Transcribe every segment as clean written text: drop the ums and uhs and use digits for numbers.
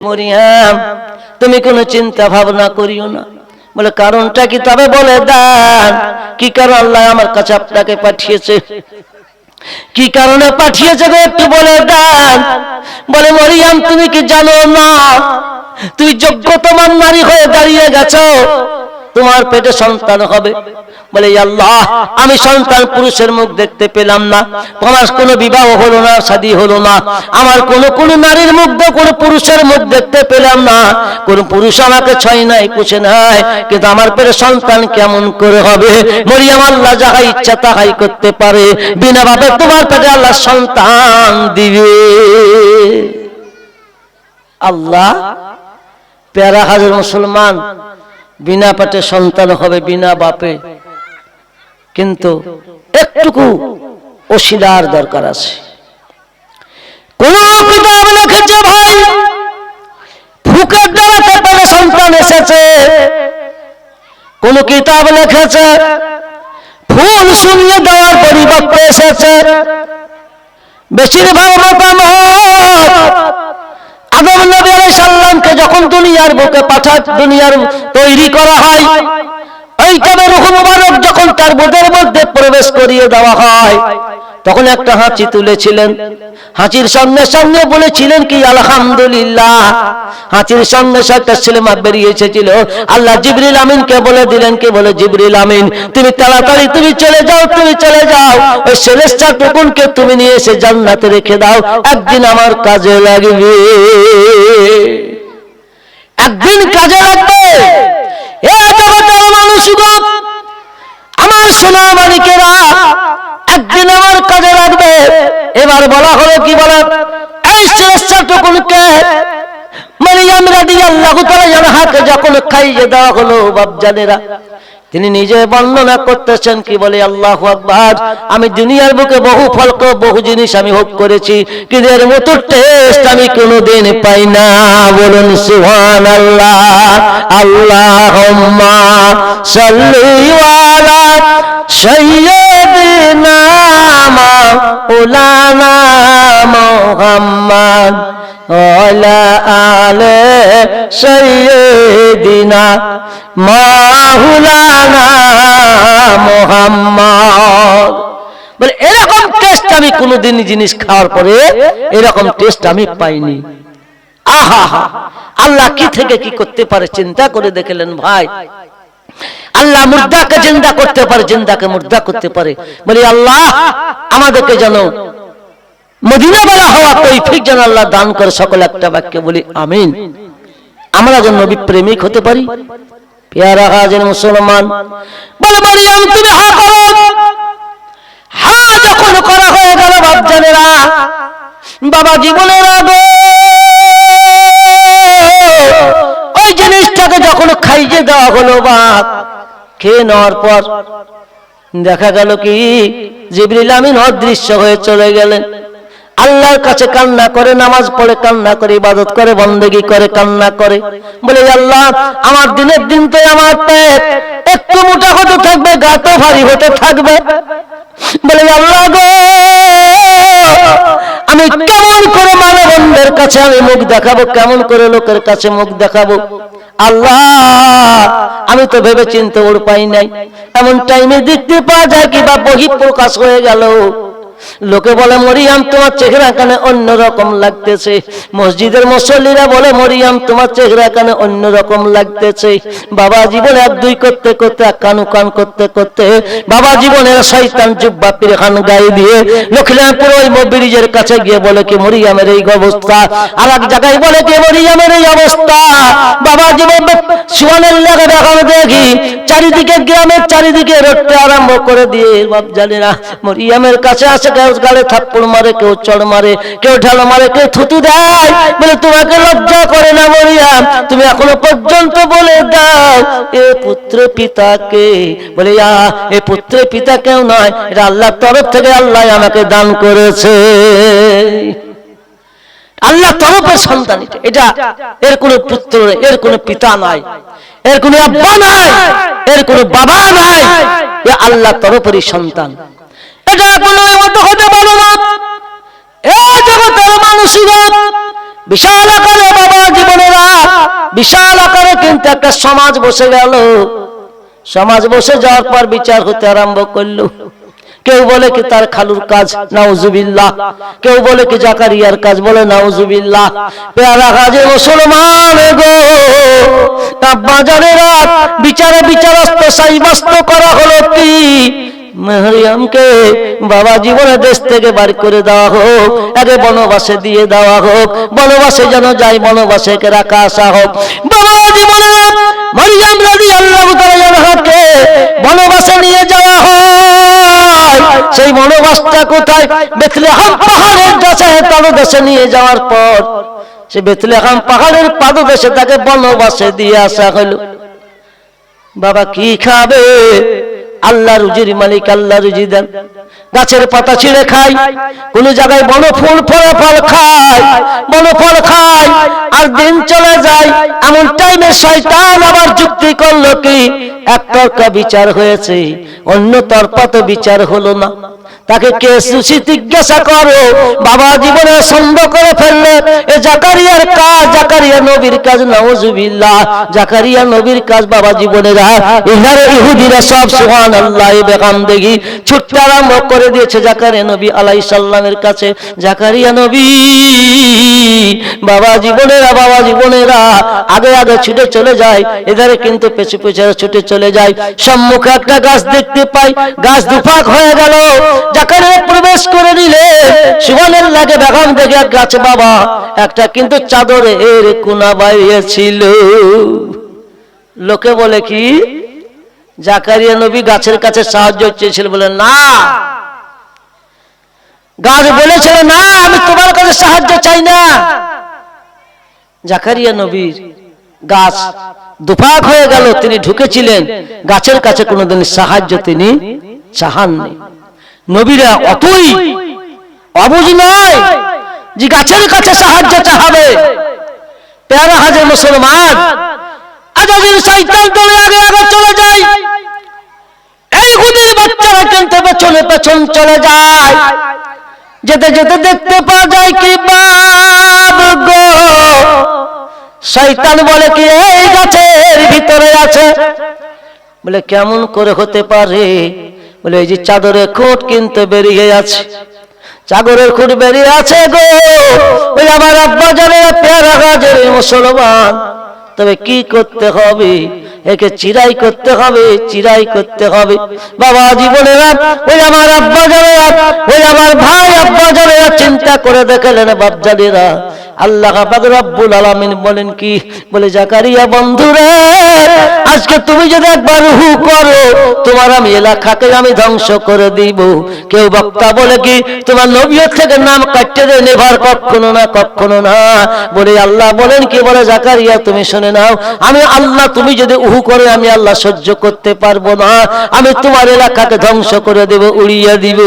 মরিয়াম তুমি কোনো চিন্তা ভাবনা করিও না। বলে কারণটা কি? তবে বলে দেন কি কারণ আল্লাহ আমার কাছে আপনাকে পাঠিয়েছে, কি কারণে পাঠিয়েছে গো একটু বলে দেন। বলে মরিয়াম তুমি কি জানো না তুমি যোগ্যতম নারী হয়ে দাঁড়িয়ে গেছো, তোমার পেটে সন্তান হবে। বলে আল্লাহ আমি সন্তান পুরুষের মুখ দেখতে পেলাম না, আমার কোনো বিবাহ হলো না, শাদী হলো না, আমার কোনো নারীর মুখ কোনো পুরুষের মুখ দেখতে পেলাম না, কোন পুরুষ আমাকে ছয় নাই পুষে নাই, কিন্তু আমার পেটে সন্তান কেমন করে হবে? মরিয়াম আল্লাহ যাহা ইচ্ছা তাহাই করতে পারে, বিনা ভাবে তোমার পেটে আল্লাহ সন্তান দিবে। আল্লাহ প্যারা হাজার মুসলমান বিনা পেটে সন্তান হবে, বিনা বাপে, কিন্তু একটুকু ওসিলার দরকার আছে। কোন কিতাব লিখেছে ভাই ফুকের দ্বারা পেটে সন্তান এসেছে, কোন কিতাব লিখেছে ফুল শুনিয়ে দেওয়ার পরিবর্তে এসেছে। বেশিরভাগ মতামত আদম নবী আলাইহিস সালামকে যখন দুনিয়ার বুকে দুনিয়ার তৈরি করা হয়, ওই টাইমে রূহ মুবারক যখন তার বুকের মধ্যে প্রবেশ করিয়ে দেওয়া হয়, তখন একটা হাঁচি তুলেছিলেন, হাঁচির সঙ্গে সঙ্গে বলেছিলেন কি আলহামদুলিল্লাহ। হাঁচির সঙ্গে একটা ছেলেমা বেরিয়ে এসেছিল, আল্লাহ জিবরিল আমিনকে বলে দিলেন, কি বলে জিবরিল আমিন তুমি তাড়াতাড়ি তুমি চলে যাও, তুমি চলে যাও, ওই ফেরেশতা টুকুনকে তুমি নিয়ে এসে জান্নাতে রেখে দাও, একদিন আমার কাজে লাগবে, একদিন কাজে লাগবে। এ জগতের মানুষগণ, আমার সোনা মানিকেরা, একদিন আমার কাজে লাগবে। এবার বলা হলো কি বলে এই ফেরেশতা টুকুনকে মারিয়াম রাদিয়াল্লাহু তাআলা আনহাকে যখন খাইয়ে দেওয়া হলো, বাপজানেরা তিনি নিজে বর্ণনা করতেছেন কি বলে আল্লাহু আকবার, আমি দুনিয়ার বুকে বহু ফল বহু জিনিস আমি ভোগ করেছি, কিন্তু এর মতো টেস্ট আমি কোনোদিন পাই না। বলুন সুবহানাল্লাহ। আল্লাহুম্মা সাল্লি আলা সাইয়্যিদিনা মাওলানা মুহাম্মদ ওয়ালা আলে সাইয়্যিদিনা মাওলানা মুহাম্মদ। বলে এরকম টেস্ট আমি কোনোদিন জিনিস খাওয়ার পরে এরকম টেস্ট আমি পাইনি। আহা হা, আল্লাহ কি থেকে কি করতে পারে চিন্তা করে দেখলেন ভাই। আল্লাহ মুর্দাকে জিন্দা করতে পারে, জিন্দাকে মুর্দা করতে পারে। বলি আল্লাহ আমাদেরকে যেন মদিনা বলা হওয়া তৌফিক যেন আল্লাহ দান করে, সকল একটা বাক্যে বলি আমিন। আমরা যেন নবী প্রেমিক হতে পারি। পেয়ারা হাজির মুসলমান, বলে মারিয়াম তুমি হা করো। হা যখন করা হয়ে গেল বাপজানেরা, বাবা জীবনের আগে ওই জিনিসটাকে যখন খাইয়ে দেওয়া হলো, বাপ খেয়ে নেওয়ার পর দেখা গেল কি জিবরিল আমিন অদৃশ্য হয়ে চলে গেলেন। আল্লাহর কাছে কান্না করে, নামাজ পড়ে কান্না করে, ইবাদত করে, বন্দেগী করে কান্না করে, বলে আল্লাহ আমার দিনের দিন তো আমার পেট একটু মোটা হতে থাকবে, গা তো ভারী হতে থাকবে। বলে আল্লাহ গো আমি কেমন করে মানবন্দের কাছে আমি মুখ দেখাবো, কেমন করে লোকের কাছে মুখ দেখাবো? আল্লাহ আমি তো ভেবে চিন্তে ওর পাই নাই। এমন টাইমে দেখতে পাওয়া যায় কি বা বহিঃপ্রকাশ হয়ে গেল, লোকে বলে মরিয়াম তোমার চেহারা কানে অন্যরকম লাগতেছে। মসজিদের মুসল্লিরা বলে মরিয়াম তোমার চেহারা কানে অন্যরকম লাগতেছে। বাবা জীবনে এক দুই করতে করতে, এক কানু কান করতে করতে বাবা জীবনের শয়তান জুব্বা পিরখান গায়ে দিয়ে লখিলামপুর ওই ব্রিজের কাছে গিয়ে বলে কি মরিয়ামের এই অবস্থা, আর এক জায়গায় বলে কি মরিয়ামের এই অবস্থা। বাবা জীবন সুবহানাল্লাহ দেখানো দেখি চারিদিকে গ্রামের চারিদিকে রটতে আরম্ভ করে দিয়ে বাপ জানে না মরিয়ামের কাছে আসে, কেউ গালে থাপ্পড় মারে, কেউ চড় মারে, কেউ ঢালো মারে, কেউ থুতু দেয়। বলে তোমাকে লজ্জা করে না মরিয়াম? তুমি এখনো পর্যন্ত বলে দাও এ পুত্র পিতাকে। বলে এ পুত্র পিতা কেউ নয়, এটা আল্লাহর তরফ থেকে আল্লাহ আমাকে দান করেছে। আল্লাহ তরফের সন্তান এটা, এর কোনো পুত্র এর কোনো পিতা নাই, এর কোনো আব্বা নাই, এর কোনো বাবা নাই, এ আল্লাহ তরফেরই সন্তান। এটা কোনো মতো হতে পারে না। এ জগতের মানুষরা বিশাল আকারে বাবা জীবনে বিশাল আকারে কিন্তু একটা সমাজ বসে গেল। সমাজ বসে যাওয়ার পর বিচার হতে আরম্ভ করলো। কেউ বলে কি তার খালুর কাজ, নাউজুবিল্লাহ। কেউ বলে কি জাকারিয়ার কাজ, বলে নাউজুবিল্লাহ। পেয়ারা কাজে মুসলমান গো, বাজারেরা বিচারে বিচারস্ত সাব্যস্ত করা হলো কি মারিয়ামকে বাবা জীবনে দেশ থেকে বাড়ি করে দেওয়া হোক, আগে বনবাসে দিয়ে দেওয়া হোক, বনবাসে যেন যাই, বনবাসে রাখা আসা হোক। বাবা জীবনে মারিয়াম রাদিয়াল্লাহু তাআলা আনহাকে বনবাসে নিয়ে যাওয়া হয়। সেই বনবাসটা কোথায়? বেথলেহেম পাহাড়ের কাছে তলদেশে নিয়ে যাওয়ার পর সে বেথলেহেম পাহাড়ের পাদদেশে তাকে বনবাসে দিয়ে আসা হলো। বাবা কি খাবে? আল্লাহ রুজির মালিক, আল্লাহ রুজি দেন। গাছের পাতা ছিঁড়ে খায়, কোন জায়গায় বনফুল ফল খায়, বনফল খায়, আর দিন চলে যায়। এমন টাইমে শয়তান আবার যুক্তি করলো কি এক তরকা বিচার হয়েছে, অন্য তরফা তো বিচার হলো না। তাকে কে জিজ্ঞাসা করো? বাবা জীবনে সন্দেহ করে ফেললে এ জাকারিয়ার কাজ, জাকারিয়া নবীর কাজ, নাউজুবিল্লাহ। জাকারিয়া নবীর কাজ বাবা জীবনেরা ইহারে ইহুদিরা সব সুবহানাল্লাহ বিহামদিহি ছুটতে আরম্ভ করে দিয়েছে জাকারিয়া নবী আলাইহিস সালামের কাছে। জাকারিয়া নবী বাবা জীবনেরা আগে আগে ছুটে চলে যায়, এধারে কিন্তু পেছু পেছু ছুটে চলে যায়। সম্মুখে একটা গাছ দেখতে পাই, গাছ দুফাক হয়ে গেল। জাকারিয়া প্রবেশ করে দিলে সুবহানাল্লাহ বেগম দেখে গাছে বাবা একটা কিন্তু চাদরের কোনা বাইরে ছিল। লোকে বলে কি জাকারিয়া নবী গাছের কাছে সাহায্য চেয়েছিল, বলে না। গাছ বলেছিল না, আমি তোমার কাছে সাহায্য চাই না। জাকারিয়া নবীর গাছ দুফাক হয়ে গেল, তিনি ঢুকেছিলেন গাছের কাছে, কোনোদিন সাহায্য তিনি চাহাননি। নবীরা অতই অবুঝ নয় যে গাছের কাছে সাহায্য চাহাবে। পেয়ারা হাজার মুসলমান, আজাজিল শয়তান দলে আগে আগে চলে যায়, এই ইহুদির বাচ্চারা কিন্তু পেছনে পেছন চলে যায়। যেতে যেতে দেখতে পাওয়া যায় কি বাপ গো, শয়তান বলে কি এই গাছের ভিতরে আছে। বলে কেমন করে হতে পারে? বলে এই যে চাদরের খুঁট কিন্তু বেরিয়ে আছে, চাদরের খুঁট বেরিয়ে আছে গো। ওই আমার আব্বা জানে পেয়ারা গাছের মুসলমান, তবে কি করতে হবে? একে চিরাই করতে হবে, চিরাই করতে হবে। বাবা জীবনেরা ওই আমার আব্বা জানেরা, ওই আমার ভাই আব্বা জানেরা চিন্তা করে দেখলেন বাপজানেরা, আল্লাহ পাক রব্বুল আলামিন বলেন কি? বলে জাকারিয়া বন্ধুরে, আজকে তুমি যদি একবার হু করো, তোমার আমি এলাকাকে আমি ধ্বংস করে দিব। কেউ বক্তা বলে কি তোমার নবীর থেকে নাম কাটতে দেয়, নেভার, কখনো না, কখনো না। বলে আল্লাহ বলেন কি? বলে জাকারিয়া তুমি শুনে নাও, আমি আল্লাহ, তুমি যদি উহু করে আমি আল্লাহ সহ্য করতে পারবো না, আমি তোমার এলাকাকে ধ্বংস করে দেব, উড়িয়ে দিব।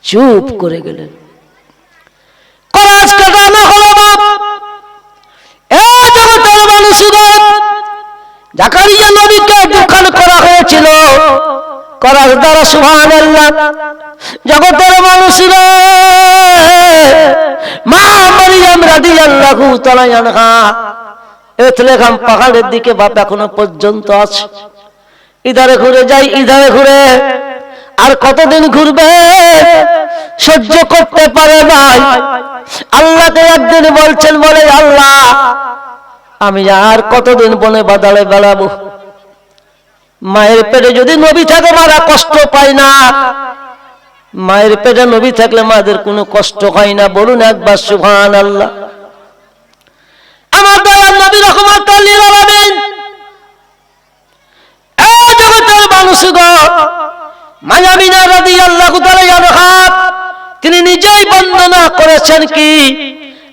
চুপ করে গেলেন। জাকারিয়া নবীকে দোকান করা হয়েছিল, করার দ্বারা সুবহানাল্লাহ জগতের মানুষরা মা মারিয়াম রাদিয়াল্লাহু তাআলা আনহা বেথলেহেম পাহাড়ের দিকে বাপ এখনো পর্যন্ত আছে। ইধারে ঘুরে যাই, ইধারে ঘুরে, আর কতদিন ঘুরবে? সহ্য করতে পারে নাই। আল্লাহকে একদিন বলছেন, বলে আল্লাহ আমি আর কতদিন বনে বাদালে বেড়াবো? মায়ের পেটে যদি নবী থাকে মারা কষ্ট পায় না, মায়ের পেটে নবী থাকলে মাদের কোনো কষ্ট হয় না। বলুন একবার সুবহানাল্লাহ। আমার দয়াল নবী রাহমাতুল লিল আলামিন, এই জগতের মানুষগণ, মা আমিনা রাদিয়াল্লাহু তাআলা আনহা তিনি নিজেই বর্ণনা করেছেন কি,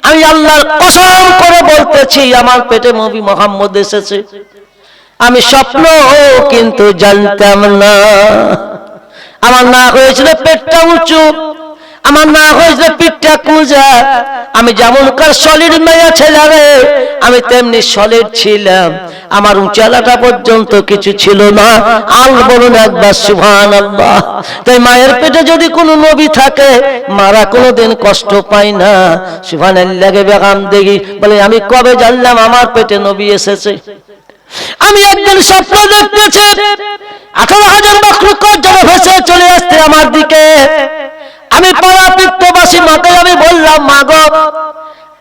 আমি আল্লাহর কসম করে বলতেছি আমার পেটে নবী মুহাম্মদ এসেছে, আমি স্বপ্ন কিন্তু জানতাম না। আমার না হয়েছিল পেটটা উঁচু, আমার না হয়েছিল পিঠটা কুঁজা, আমি যেমনকার সলিড মেয়ে ছেলে, আমি তেমনি সলিড ছিলাম, আমার উঁচালাটা পর্যন্ত কিছু ছিল না। আল বলুন একবার সুবহানাল্লাহ। তাই মায়ের পেটে যদি কোনো নবী থাকে, মারা কোনোদিন কষ্ট পায় না। সুবহানাল্লাহ। বেগম দেখি বলে, আমি কবে জানলাম আমার পেটে নবী এসেছে? আমি একদিন স্বপ্ন দেখতেছি 18,000 মাখলুকাত যেন ভেসে চলে আসছে আমার দিকে। আমি পাড়া পিত্তবাসী মাকে আমি বললাম, মা গো,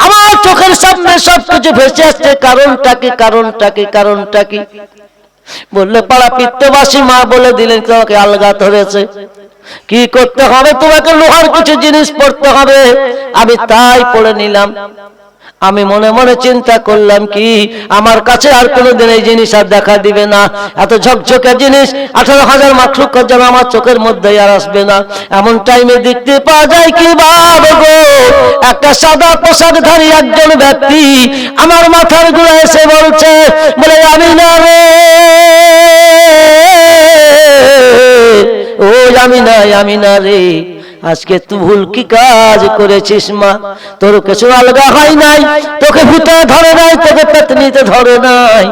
আমার চোখের সামনে সবকিছু ভেসে আসছে, কারণটা কি, কারণটা কি, কারণটা কি? বললে পাড়া পিত্তবাসী মা বলে দিলেন, তোমাকে আলগা ধরেছে। কি করতে হবে? তোমাকে লোহার কিছু জিনিস পড়তে হবে। আমি তাই পড়ে নিলাম। আমি মনে মনে চিন্তা করলাম, কি আমার কাছে আর কোনোদিন এই জিনিস আর দেখা দিবে না। এত ঝকঝকে জিনিস 18,000 মাখলুকাত যেন আমার চোখের মধ্যে আর আসবে না। এমন টাইমে দেখতে পাওয়া যায় কি বাবা গো, একটা সাদা পোশাকধারী একজন ব্যক্তি আমার মাথার গোড়ায় এসে বলছে, বলে, আমিনা রে, ও আমিনা, আমিনা রে, আজকে তুই ভুল কি কাজ করেছিস মা? তোর কিছু আলগা হয় নাই, তোকে ভূতে ধরে নাই, তোকে পেতনিতে ধরে নাই।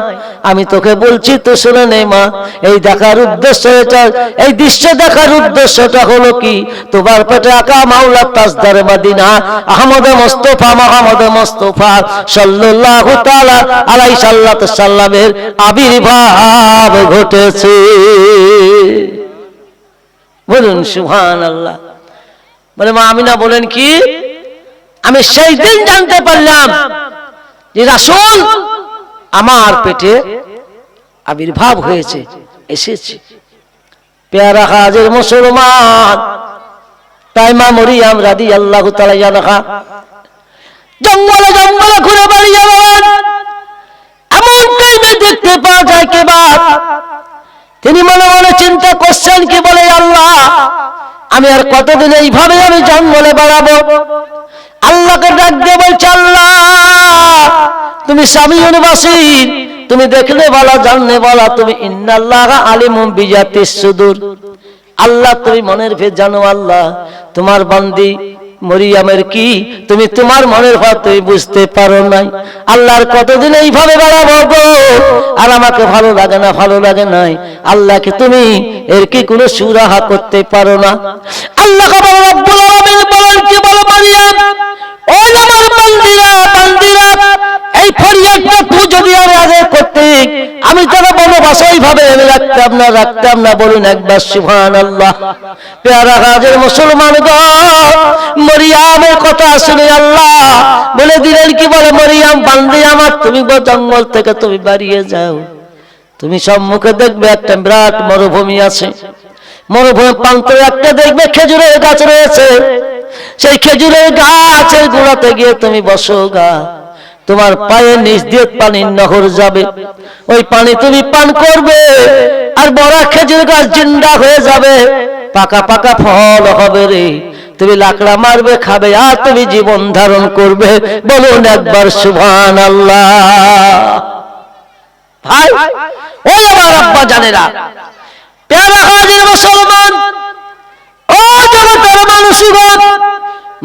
আমি তোকে বলছি তো শুনে নে মা। এই দেখার উদ্দেশ্য এটা, এই দৃশ্য দেখার উদ্দেশ্যটা হলো কি, তোমার পেটে আকা মাওলা তাজদার মদিনা আহমদে মুস্তাফা, মাহমুদে মুস্তাফা সাল্লাল্লাহু তাআলা আলাইহি সাল্লামের আবির্ভাব ঘটেছে। বলুন সুবহানাল্লাহ। বলে, মা আমিনা বলেন কি? আমি সেই দিন জানতে পারলাম যে রাসূল আমার পেটে আবির্ভাব হয়েছে, এসেছে। পেয়ারা হাজের মুসলমান, তাই মা মরিয়ম রাদিয়াল্লাহু তাআলা আনহা জঙ্গলে জঙ্গলে ঘুরে বেড়িয়ে বেড়ান। এমন টাইমে দেখতে পাওয়া যায় কি বাপ, তিনি মনে মনে চিন্তা করছেন, কি বলে, আল্লাহ আমি আর কতদিন এইভাবে আমি জঙ্গলে বেড়াবো? আল্লাহকে ডাক দিয়ে বলছে, আল্লাহ তুমি সামিউল বাসীর, তুমি দেখলে বলা, জানলে বলা, তুমি ইন্নাল্লাহা আলিমুম বিজাতিস সুদূর। আল্লাহ তুমি মনের ভেদ জানো। আল্লাহ তোমার বান্দি মরিয়মের কি তুমি তোমার মনের ভাব তুমি বুঝতে পারো নাই। আল্লাহর কতদিন এইভাবে বেড়াবো গো, আর আমাকে ভালো লাগে না, ভালো লাগে নাই। আল্লাহকে তুমি এর কি কোনো সুরাহা করতে পারো না? আল্লাহ রব্বুল আলামিন বলেন, কি বলো মরিয়ম, ও আমার বান্দিরা, বান্দিরা, এই ফরিয়াদটা তুই যদি আমি আগে করতে, আমি তারা বনবাস এইভাবে এনে রাখতাম না, রাখতাম না। বলুন একবার সুবহানাল্লাহ। পেয়ারা হাজের মুসলমান গো, মরিয়মের কথা শুনে আল্লাহ বলে দিলেন, কি বলে, মরিয়ম বান্দি আমার, তুমি জঙ্গল থেকে তুমি বেরিয়ে যাও। তুমি সম্মুখে দেখবে একটা বিরাট মরুভূমি আছে। মরুভূমির প্রান্তে একটা দেখবে খেজুরের গাছ রয়েছে। সেই খেজুরের গাছের গোড়াতে গিয়ে তুমি বসো গা। তোমার পায়ের নিচ দিয়ে পানির নহর যাবে, ওই পানি তুমি পান করবে, আর বড় খেজুর গাছ জিন্দা হয়ে যাবে, পাকা পাকা ফল হবে রে। তুমি লাকড়া মারবে, খাবে, আর তুমি জীবন ধারণ করবে। বলুন একবার সুবহানাল্লাহ। ভাই ও আমার আব্বা জানেরা, প্যারা হাজির মুসলমান, ও জগতের মানুষগণ,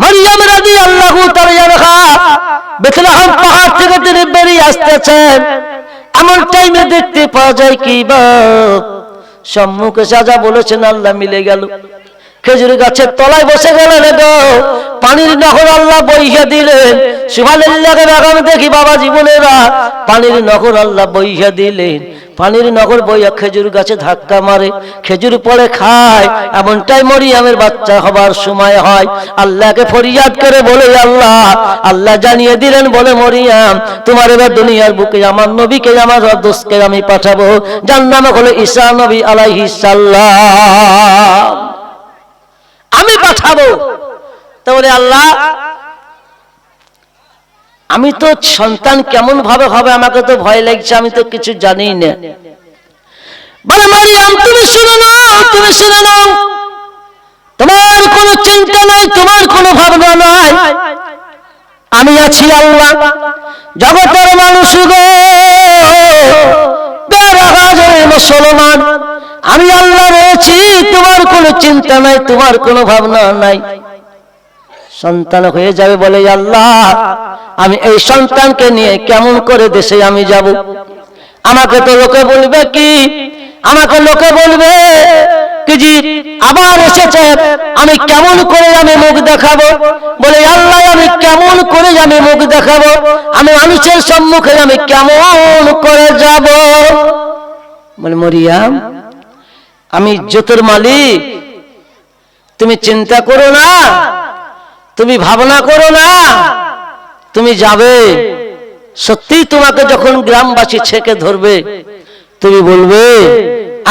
মরিয়ম রাদিয়াল্লাহু তাআলা আনহা বেথলেহেম পাহাড় থেকে তিনি বেরিয়ে আসতেছেন। এমন টাইমে দেখতে পাওয়া যায় কি বাপ, সম্মুখে সাজা বলেছেন, আল্লাহ মিলে গেল। খেজুর গাছের তলায় বসে গেলেন গো, পানির নহর আল্লাহ বইয়া দিলেন। সুবহানাল্লাহ। বেগম দেখি বাবা জীবনেরা, পানির নহর আল্লাহ বইয়া দিলেন। পানির নহর বইয়া খেজুর গাছে ধাক্কা মারে, খেজুর পড়ে খায়। এমনটাই মরিয়মের বাচ্চা হবার সময় হয়। আল্লাহকে ফরিয়াদ করে বলে, আল্লাহ, আল্লাহ জানিয়ে দিলেন, বলে মরিয়ম তোমার এবার দুনিয়ার বুকে আমার নবীকে, আমার দোস্তকে আমি পাঠাবো, যার নাম হলো ঈসা নবী আলাইহিস সালাম, আমি পাঠাবো। তাহলে আল্লাহ, আমি তো সন্তান কেমন ভাবে হবে, আমাকে তো ভয় লাগছে, আমি তো কিছু জানি না। বলে মরিয়ম তুমি শুনে নাও, তুমি শুনে নাও, তোমার কোনো চিন্তা নাই, তোমার কোনো ভাবনা নাই, আমি আছি আল্লাহ। জগতের মানুষ গো, প্যারা হাজের মুসলমান, আমি আল্লাহ রয়েছি, তোমার কোনো চিন্তা নাই, তোমার কোনো ভাবনা নাই। সন্তান হয়ে যাবে, বলে আল্লাহ আমি এই সন্তানকে নিয়ে কেমন করে দেশে আমি যাব? আমাকে তো লোকে বলবে কি, আমাকে লোকে বলবে কি জি আবার এসেছে, আমি কেমন করে আমি মুখ দেখাবো? বলে আল্লাহ আমি কেমন করে আমি মুখ দেখাবো? আমি মানুষের সম্মুখে আমি কেমন করে যাব? বলে মরিয়াম আমি ইজ্জতের মালিক, তুমি চিন্তা করো না, তুমি ভাবনা করো না, তুমি যাবে। সত্যি তোমাকে যখন গ্রামবাসী ছেকে ধরবে, তুমি বলবে,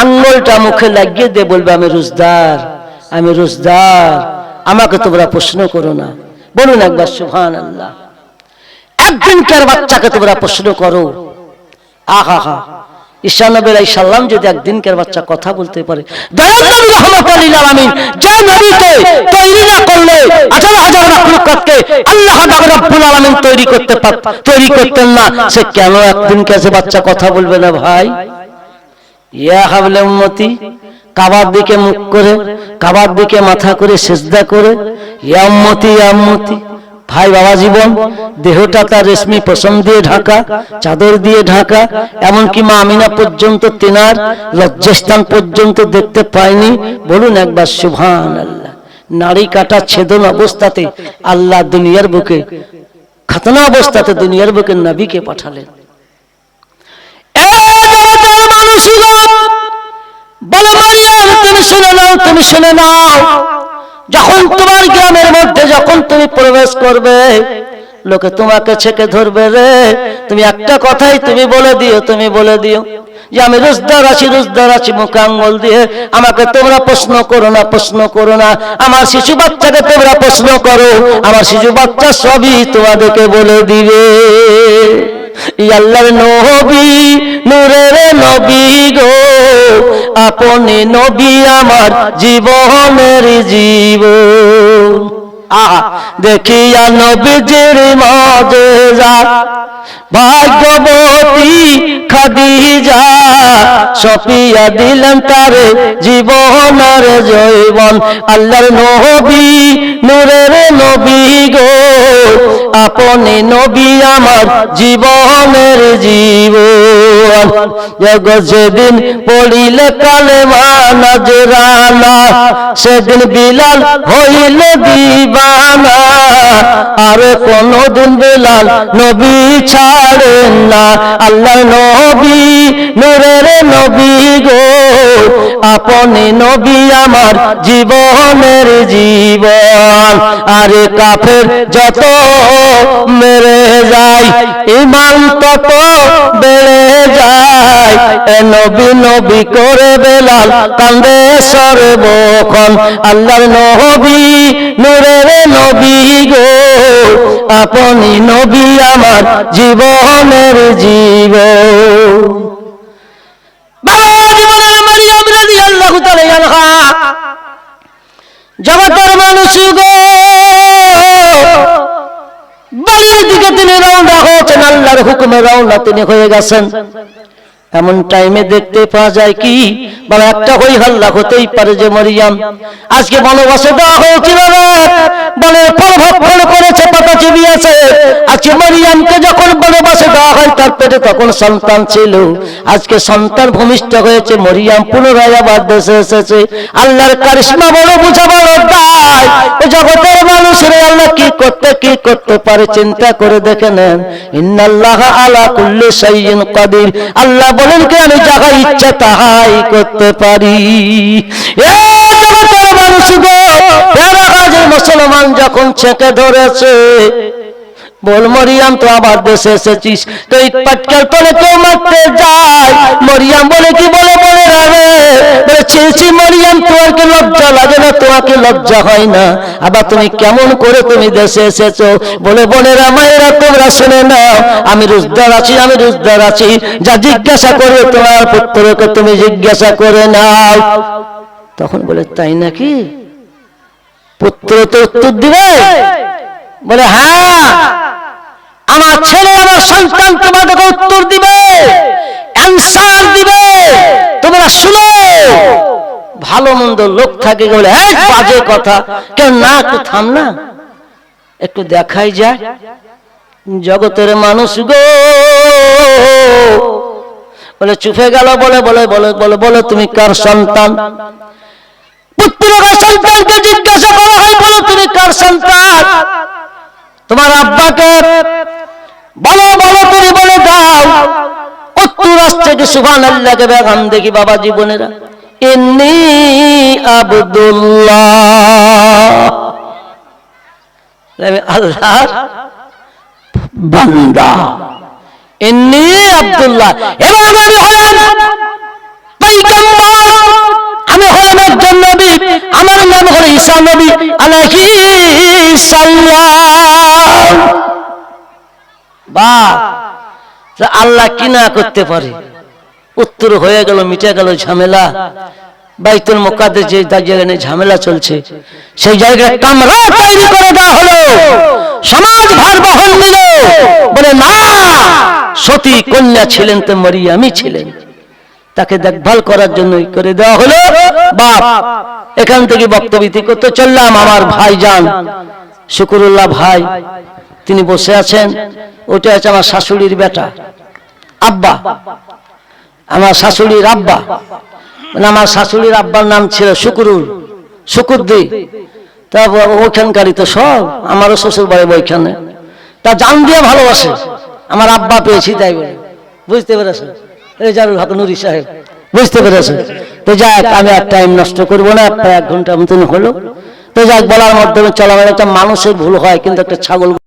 আঙ্গুলটা মুখে লাগিয়ে দিয়ে বলবে আমি রোজদার, আমি রোজদার, আমাকে তোমরা প্রশ্ন করো না। বলুন একবার সুবহানাল্লাহ। একদিনকার বাচ্চাকে তোমরা প্রশ্ন করো। আহা হা, ঈসা নবী আলাইহিস সালাম যদি একদিনকার বাচ্চা কথা বলতে পারে, দয়াল নবী রাহমাতুল লিল আলামিন যে নবীকে তৈরি না করলে 18,000 মাখলুকাতকে আল্লাহ রাব্বুল আলামিন তৈরি করতেন না, সে কেন একদিনকার বাচ্চা কথা বলবে না? ভাই ইয়া হাবলে উম্মতি, কাবার দিকে মুখ করে, কাবার দিকে মাথা করে সিজদা করে, ইয়া উম্মতি ইয়া উম্মতি। ভাই বাবা জীবন, দেহটা তার রেশমি পশম দিয়ে ঢাকা, চাদর দিয়ে ঢাকা, এমনকি মা আমিনা পর্যন্ত তেনার লজ্জাস্থান পর্যন্ত দেখতে পায়নি। বলুন একবার সুবহানাল্লাহ। নারী কাটা ছেদন অবস্থাতে আল্লাহ দুনিয়ার বুকে, খাতনা অবস্থাতে দুনিয়ার বুকে নবীকে পাঠালেন। বলে মারিয়াম তুমি শুনে নাও, তুমি শুনে নাও, যখন তোমার গ্রামের মধ্যে যখন তুমি প্রবেশ করবে, লোকে তোমাকে ছেকে ধরবে রে, তুমি একটা কথাই তুমি বলে দিও, তুমি বলে দিও যে আমি রোজদার আছি, রোজদার আছি, মুখে আঙ্গুল দিয়ে। আমাকে তোমরা প্রশ্ন করো না, প্রশ্ন করো না, আমার শিশু বাচ্চাকে তোমরা প্রশ্ন করো, আমার শিশু বাচ্চা সবই তোমাদেরকে বলে দিবে। আল্লাহর নবী, নূরের নবী গো, আপনি নবী আমার জীবনের জীবন। দেখিয়া নবীজির মুজিজা, ভাগ্যবতী খাদিজা সফিয়া দিলেন তারে জীবনের জৈবন। আল্লাহর নবী, নূরের নবী গো, আপনি নবী আমার জীবনের জীবন। যেদিন পড়িলে কালেমা নজরানা, সেদিন বিলাল হইল দিবানা, আর কোনদিন বিলাল নবী ছাড়েন না। আল্লাহর নবী, নূরের নবী গো, আপনি নবী আমার জীবনের জীবন। আরে কাফের যত মেরে যায়, ঈমান তত বেড়ে যায়, এ নবী নবী করে বেলাল কান্দে সর্বক্ষণ। আল্লাহর নবী, নূরের নবী গো, আপনি নবী আমার জীবনের জীবন। মারিয়াম রাদিয়াল্লাহু তাআলা আনহা, জগতের মানুষ গো, বাড়ির দিকে তিনি রওনা হয়েছেন, আল্লাহর হুকুমে রওনা তিনি হয়ে গেছেন। এমন টাইমে দেখতে পাওয়া যায় কি, বলে একটা হই হল্লা হতেই পারে যে মরিয়াম আজকে বনবাসে দেওয়া হয়েছিল, বলে ফল ভক্ষণ করেছে, পাতা চিবিয়েছে। আজকে মরিয়ামকে যখন বনবাসে দেওয়া হয়, তার পেটে তখন সন্তান ছিল, আজকে সন্তান ভূমিষ্ঠ হয়েছে, মরিয়াম পুনরায় আবার দেশে এসেছে। আল্লাহর কারিশমা বড়, বুঝা বড় দায়। ও জগতের মানুষের আল্লাহ কি করতে পারে চিন্তা করে দেখে নেন। ইন্নাল্লাহা আলা কুল্লি শাইইন কাদির। আল্লাহ বলেন কি আমি যাহা ইচ্ছা তাহাই করতে পারি। মানুষ গো, মুসলমান যখন ছেকে ধরেছে, বল মরিয়াম তো আবার দেশে এসেছিস, তো ইট পাটকেল তোলে কেউ মারতে যায়। মরিয়াম বলে কি বলে বলে রে, বলছি মরিয়াম তোমার কি লজ্জা লাগে না? তোমাকে লজ্জা হয় না? আবার তুমি কেমন করে তুমি দেশে এসেছো? বলে বোনেরা মায়েরা তোমরা শুনে নাও, আমি রোজদার আছি, আমি রোজদার আছি, যা জিজ্ঞাসা করবে তোমার পুত্রকে তুমি জিজ্ঞাসা করে নাও। তখন বলে তাই নাকি? পুত্র তো উত্তর দিবে, বলে হ্যাঁ আমার ছেলে, আমার সন্তান তোমাদেরকে উত্তর দিবে, অ্যানসার দিবে। তোমরা শুনো, ভালো মন্দ লোক থাকে বলে এই বাজে কথা, কেন না একটু থাম না, একটু দেখাই যায়। জগতের মানুষ গো, বলে চুপে গেল, বলে বলে বলে বলে বলে তুমি কার সন্তান? পুত্ররা সন্তানকে জিজ্ঞাসা করা হয়, বলো তুমি কার সন্তান? তোমার আব্বাকে বলো, বলো তুমি বলে দাও। উত্তর আসছে কি সুবহানাল্লাহকে বেগাম দেখি বাবা জীবনেরা, ইন্নী আব্দুল্লাহ, আমি আল্লাহর বান্দা, ইন্নী আব্দুল্লাহ। এবার আমি হলাম পয়গম্বর, আমি হলাম একজন নবী, আমার নাম হলো ঈসা নবী আলাইহিস সালাম। বাহ, আল্লাহ কি না করতে পারে? উত্তর হয়ে গেল, মিটে গেল ঝামেলা। বাইতুল মুকাদ্দাস যে জায়গায় ঝামেলা চলছে, সেই জায়গায় কামরা তৈরি করে দেওয়া হলো, সমাজ ভার বহন নিল, বলে না, সতী কন্যা ছিলেন তো মরিয়মই ছিলেন, তাকে দেখভাল করার জন্যই করে দেওয়া হলো। বাপ, এখান থেকে বক্তব্য করতে চললাম। আমার ভাইজান শুকুরুল্লাহ ভাই, তিনি বসে আছেন। ওটা আছে আমার শাশুড়ির বেটা, আব্বা, আমার শাশুড়ির আব্বা। মানে আমার শাশুড়ির আব্বার নাম ছিল শুকুরদ্দি। তারপর ওইখানকারই তো সব, আমারও শ্বশুর বাড়ি ওইখানে। তা জান দিয়ে ভালোবাসে, আমার আব্বা পেয়েছি তাই বলে, বুঝতে পেরেছে রেজাউল হক নুরি সাহেব, বুঝতে পেরেছে। তো যাক, আমি আর টাইম নষ্ট করবো না, প্রায় 1 ঘন্টা মতন হলো। তো যাক, বলার মাধ্যমে চলা, একটা মানুষের ভুল হয়, কিন্তু একটা ছাগল